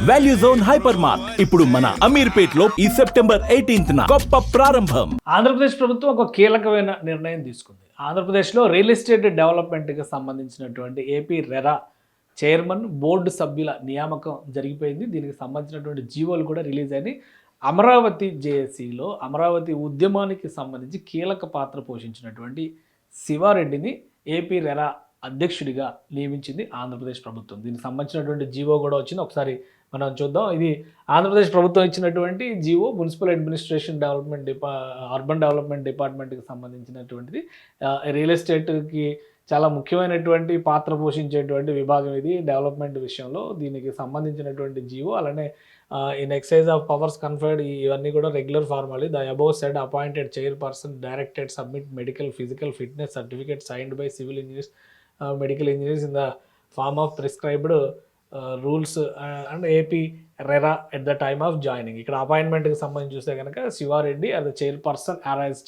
Value zone hyper mart ఇప్పుడు మన అమీర్పేట్ లో ఈ సెప్టెంబర్ 18న గొప్ప ప్రారంభం. ఆంధ్రప్రదేశ్ ప్రభుత్వం ఒక కీలకమైన నిర్ణయం తీసుకుంది. ఆంధ్రప్రదేశ్లో రియల్ ఎస్టేట్ డెవలప్మెంట్కి సంబంధించినటువంటి ఏపీ రెరా చైర్మన్ బోర్డు సభ్యుల నియామకం జరిగిపోయింది. దీనికి సంబంధించినటువంటి జీవోలు కూడా రిలీజ్ అయినాయి. అమరావతి జేఏసీలో అమరావతి ఉద్యమానికి సంబంధించి కీలక పాత్ర పోషించినటువంటి శివారెడ్డిని ఏపీ రెరా అధ్యక్షుడిగా నియమించింది ఆంధ్రప్రదేశ్ ప్రభుత్వం. దీనికి సంబంధించినటువంటి జీవో కూడా వచ్చింది. ఒకసారి మనం చూద్దాం. ఇది ఆంధ్రప్రదేశ్ ప్రభుత్వం ఇచ్చినటువంటి GO municipal administration development urban development డిపార్ట్మెంట్కి సంబంధించినటువంటిది. రియల్ ఎస్టేట్కి చాలా ముఖ్యమైనటువంటి పాత్ర పోషించేటువంటి విభాగం ఇది డెవలప్మెంట్ విషయంలో. దీనికి సంబంధించినటువంటి జీవో అలానే in excise of powers conferred ఇవన్నీ కూడా regular formality. The above said appointed chairperson directed submit medical physical fitness certificate signed by civil engineers medical engineers in the form of prescribed rules and AP RERA at the time of joining. ఇక్కడ అపాయింట్మెంట్కి సంబంధించి చూస్తే కనుక Sivareddy as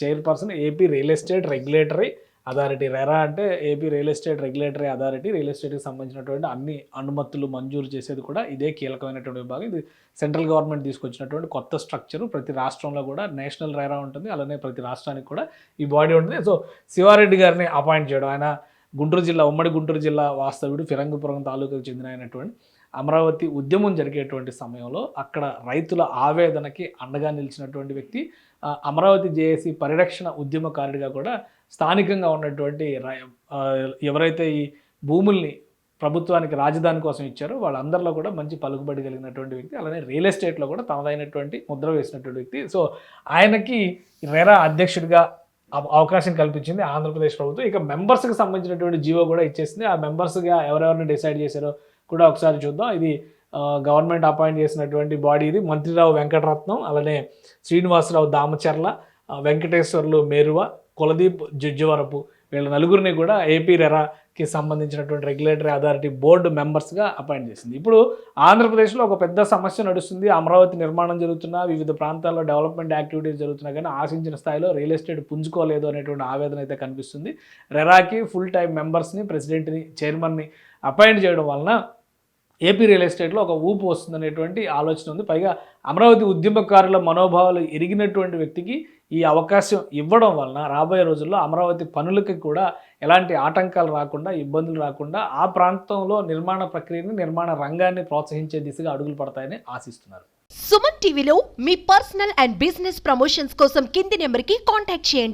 chairperson AP real estate regulatory authority. RERA అంటే AP real estate regulatory authority. Real ఎస్టేట్కి సంబంధించినటువంటి అన్ని అనుమతులు మంజూరు చేసేది కూడా ఇదే కీలకమైనటువంటి విభాగం. ఇది సెంట్రల్ గవర్నమెంట్ తీసుకొచ్చినటువంటి కొత్త స్ట్రక్చరు. ప్రతి రాష్ట్రంలో కూడా నేషనల్ రెరా ఉంటుంది, అలానే ప్రతి రాష్ట్రానికి కూడా ఈ బాడీ ఉంటుంది. సో శివారెడ్డి గారిని అపాయింట్ చేయడం, ఆయన ఉమ్మడి గుంటూరు జిల్లా వాస్తవ్యుడు, ఫిరంగిపురం తాలూకాకు చెందిన అయినటువంటి అమరావతి ఉద్యమం జరిగేటువంటి సమయంలో అక్కడ రైతుల ఆవేదనకి అండగా నిలిచినటువంటి వ్యక్తి. అమరావతి జేఏసీ పరిరక్షణ ఉద్యమకారుడిగా కూడా స్థానికంగా ఉన్నటువంటి ఎవరైతే ఈ భూముల్ని ప్రభుత్వానికి రాజధాని కోసం ఇచ్చారో వాళ్ళందరిలో కూడా మంచి పలుకుబడి కలిగినటువంటి వ్యక్తి. అలానే రియల్ ఎస్టేట్లో కూడా తనదైనటువంటి ముద్ర వేసినటువంటి వ్యక్తి. సో ఆయనకి రెరా అధ్యక్షుడిగా అవకాశం కల్పించింది ఆంధ్రప్రదేశ్ ప్రభుత్వం. ఇక మెంబర్స్కి సంబంధించినటువంటి జీవో కూడా ఇచ్చేసింది. ఆ మెంబర్స్గా ఎవరెవరిని డిసైడ్ చేశారో కూడా ఒకసారి చూద్దాం. ఇది గవర్నమెంట్ అపాయింట్ చేసినటువంటి బాడీ. ఇది మంత్రిరావు వెంకటరత్నం, అలానే శ్రీనివాసరావు దామచర్ల, వెంకటేశ్వర్లు మేరువ, కులదీప్ జుజ్జవరపు, వీళ్ళ నలుగురిని కూడా ఏపీ రెరాకి సంబంధించినటువంటి రెగ్యులేటరీ అథారిటీ బోర్డు మెంబర్స్గా అపాయింట్ చేసింది. ఇప్పుడు ఆంధ్రప్రదేశ్లో ఒక పెద్ద సమస్య నడుస్తుంది. అమరావతి నిర్మాణం జరుగుతున్నా, వివిధ ప్రాంతాల్లో డెవలప్మెంట్ యాక్టివిటీస్ జరుగుతున్నా కానీ ఆశించిన స్థాయిలో రియల్ ఎస్టేట్ పుంజుకోలేదు అనేటువంటి ఆవేదన అయితే కనిపిస్తుంది. రెరాకి ఫుల్ టైం మెంబర్స్ని, ప్రెసిడెంట్ని, చైర్మన్ని అపాయింట్ చేయడం వలన ఏపీ రియల్ ఎస్టేట్లో ఒక ఊపు వస్తుందనేటువంటి ఆలోచన ఉంది. పైగా అమరావతి ఉద్యమకారుల మనోభావాలు ఎరిగినటువంటి వ్యక్తికి ఈ అవకాశం ఇవ్వడం వలన రాబోయే రోజుల్లో అమరావతి పనులకి కూడా ఎలాంటి ఆటంకాలు రాకుండా, ఇబ్బందులు రాకుండా ఆ ప్రాంతంలో నిర్మాణ ప్రక్రియని, నిర్మాణ రంగాన్ని ప్రోత్సహించే దిశగా అడుగులు పడతాయని ఆశిస్తున్నారు. సుమన్ టీవీలో మీ పర్సనల్ అండ్ బిజినెస్ ప్రమోషన్స్ కోసం కింది నెంబర్కి కాంటాక్ట్ చేయండి.